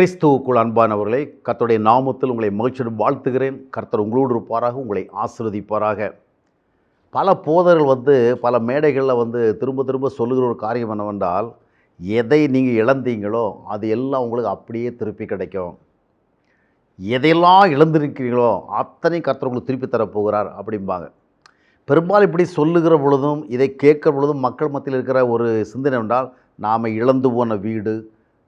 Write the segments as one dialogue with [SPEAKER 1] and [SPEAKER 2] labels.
[SPEAKER 1] கிறிஸ்துவுக்குள் அன்பானவர்களே, கர்த்தருடைய நாமத்தில் உங்களை மகிழ்ச்சியுடன் வாழ்த்துகிறேன். கர்த்தர் உங்களோடு இருப்பாராக, உங்களை ஆசீர்வதிப்பாராக. பல போதர்கள் பல மேடைகளில் திரும்ப திரும்ப சொல்லுகிற ஒரு காரியம் என்னவென்றால், எதை நீங்கள் இழந்தீங்களோ அது எல்லாம் உங்களுக்கு அப்படியே திருப்பி கிடைக்கும். எதையெல்லாம் இழந்திருக்கிறீங்களோ அத்தனை கர்த்தர் உங்களுக்கு திருப்பி தரப்போகிறார் அப்படிம்பாங்க. பெரும்பாலும் இப்படி சொல்லுகிற பொழுதும், இதை கேட்கிற பொழுதும் மக்கள் மத்தியில் இருக்கிற ஒரு சிந்தனை என்றால், நாம் இழந்து போன வீடு,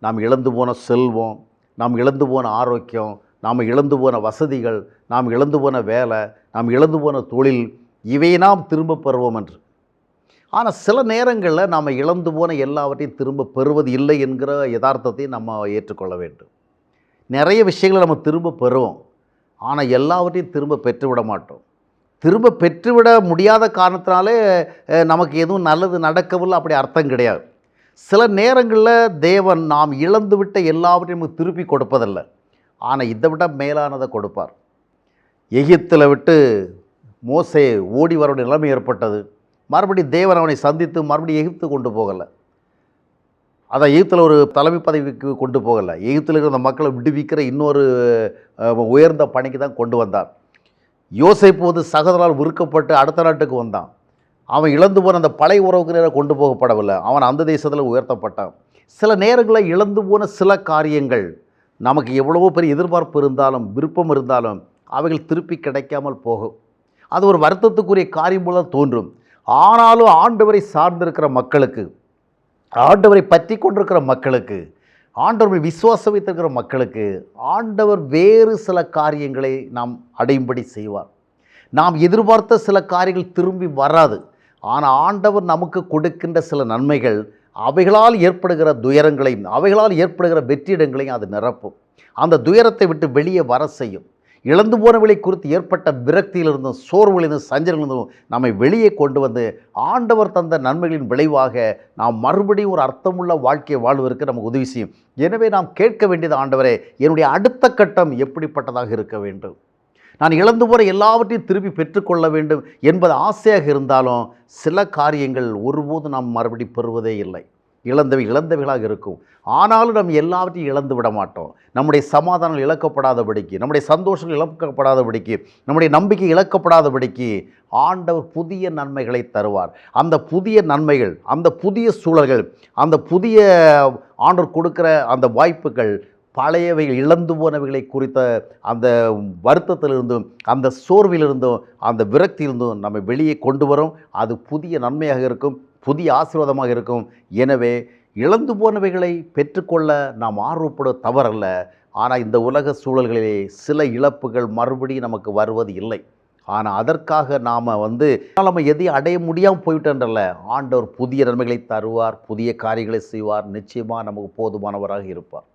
[SPEAKER 1] நாம் இழந்து போன செல்வம், நாம் இழந்து போன ஆரோக்கியம், நாம் இழந்து போன வசதிகள், நாம் இழந்து போன வேலை, நாம் இழந்து போன தொழில், இவை நாம் திரும்ப பெறுவோம் என்று. ஆனால் சில நேரங்களில் நாம் இழந்து போன எல்லாவற்றையும் திரும்ப பெறுவது இல்லை என்கிற யதார்த்தத்தை நம்ம ஏற்றுக்கொள்ள வேண்டும். நிறைய விஷயங்களை நம்ம திரும்ப பெறுவோம், ஆனால் எல்லாவற்றையும் திரும்ப பெற்றுவிட மாட்டோம். திரும்ப பெற்றுவிட முடியாத காரணத்தினாலே நமக்கு எதுவும் நல்லது நடக்கவில்லை அப்படி அர்த்தம் கிடையாது. சில நேரங்களில் தேவன் நாம் இழந்துவிட்ட எல்லாவற்றையும் நமக்கு திருப்பி கொடுப்பதில்ல, ஆனால் இதை விட மேலானதை கொடுப்பார். எகிப்தில் விட்டு மோசே ஓடி வரக்கூடிய நிலைமை ஏற்பட்டது. மறுபடியும் தேவன் அவனை சந்தித்து மறுபடியும் எகிப்து கொண்டு போகலை. அதான் எகிப்தில் ஒரு தலைமை பதவிக்கு கொண்டு போகலை, எகிப்தில் இருக்கிற அந்த மக்களை விடுவிக்கிற இன்னொரு உயர்ந்த பணிக்கு தான் கொண்டு வந்தார். யோசேப்பு சகோதரால் விற்கப்பட்டு அடுத்த நாட்டுக்கு வந்தான். அவன் இழந்து போன அந்த பழைய உறவுக்கு நேரம் கொண்டு போகப்படவில்லை, அவன் அந்த தேசத்தில் உயர்த்தப்பட்டான். சில நேரங்களில் இழந்து போன சில காரியங்கள் நமக்கு எவ்வளவோ பெரிய எதிர்பார்ப்பு இருந்தாலும் விருப்பம் இருந்தாலும் அவைகள் திருப்பி கிடைக்காமல் போகும். அது ஒரு வருத்தத்துக்குரிய காரியம் போல தோன்றும். ஆனாலும் ஆண்டவரை சார்ந்திருக்கிற மக்களுக்கு, ஆண்டவரை பற்றி கொண்டிருக்கிற மக்களுக்கு, ஆண்டவரை விசுவாசம் வைத்திருக்கிற மக்களுக்கு ஆண்டவர் வேறு சில காரியங்களை நாம் அடையும்படி செய்வார். நாம் எதிர்பார்த்த சில காரியங்கள் திரும்பி வராது, ஆனால் ஆண்டவர் நமக்கு கொடுக்கின்ற சில நன்மைகள் அவைகளால் ஏற்படுகிற துயரங்களையும் அவைகளால் ஏற்படுகிற வெற்றிடங்களையும் அது நிரப்பும். அந்த துயரத்தை விட்டு வெளியே வர செய்யும். இழந்து போனவளை குறித்து ஏற்பட்ட விரக்தியிலிருந்தும் சோர்வுகளிலிருந்தும் சஞ்சலிலிருந்தும் நம்மை வெளியே கொண்டு வந்து ஆண்டவர் தந்த நன்மைகளின் விளைவாக நாம் மறுபடியும் ஒரு அர்த்தமுள்ள வாழ்க்கையை வாழ்வதற்கு நமக்கு உதவி செய்யும். எனவே நாம் கேட்க வேண்டியது, ஆண்டவரே, என்னுடைய அடுத்த கட்டம் எப்படிப்பட்டதாக இருக்க வேண்டும்? நான் இழந்து போகிற எல்லாவற்றையும் திருப்பி பெற்றுக்கொள்ள வேண்டும் என்பது ஆசையாக இருந்தாலும் சில காரியங்கள் ஒருபோதும் நாம் மறுபடி பெறுவதே இல்லை. இழந்தவைகளாக இருக்கும். ஆனாலும் நம்ம எல்லாவற்றையும் இழந்து விட மாட்டோம். நம்முடைய சமாதானம் இழக்கப்படாதபடிக்கு, நம்முடைய சந்தோஷங்கள் இழக்கப்படாதபடிக்கு, நம்முடைய நம்பிக்கை இழக்கப்படாதபடிக்கு ஆண்டவர் புதிய நன்மைகளை தருவார். அந்த புதிய நன்மைகள், அந்த புதிய சூழல்கள், அந்த புதிய ஆண்டவர் கொடுக்கிற அந்த வாய்ப்புகள் பழையவைகள், இழந்து போனவைகளை குறித்த அந்த வருத்தத்திலிருந்தும் அந்த சோர்விலிருந்தும் அந்த விரக்தியிலிருந்தும் நம்ம வெளியே கொண்டு வரும். அது புதிய நன்மையாக இருக்கும், புதிய ஆசீர்வாதமாக இருக்கும். எனவே இழந்து போனவைகளை பெற்றுக்கொள்ள நாம் ஆர்வப்பட தவறல்ல. ஆனால் இந்த உலக சூழல்களிலே சில இழப்புகள் மறுபடியும் நமக்கு வருவது இல்லை. ஆனால் அதற்காக நாம் நம்ம எதையும் அடைய முடியாமல் போயிட்டோன்றல்ல, ஆண்டவர் புதிய நன்மைகளை தருவார், புதிய காரியங்களை செய்வார். நிச்சயமாக நமக்கு போதுமானவராக இருப்பார்.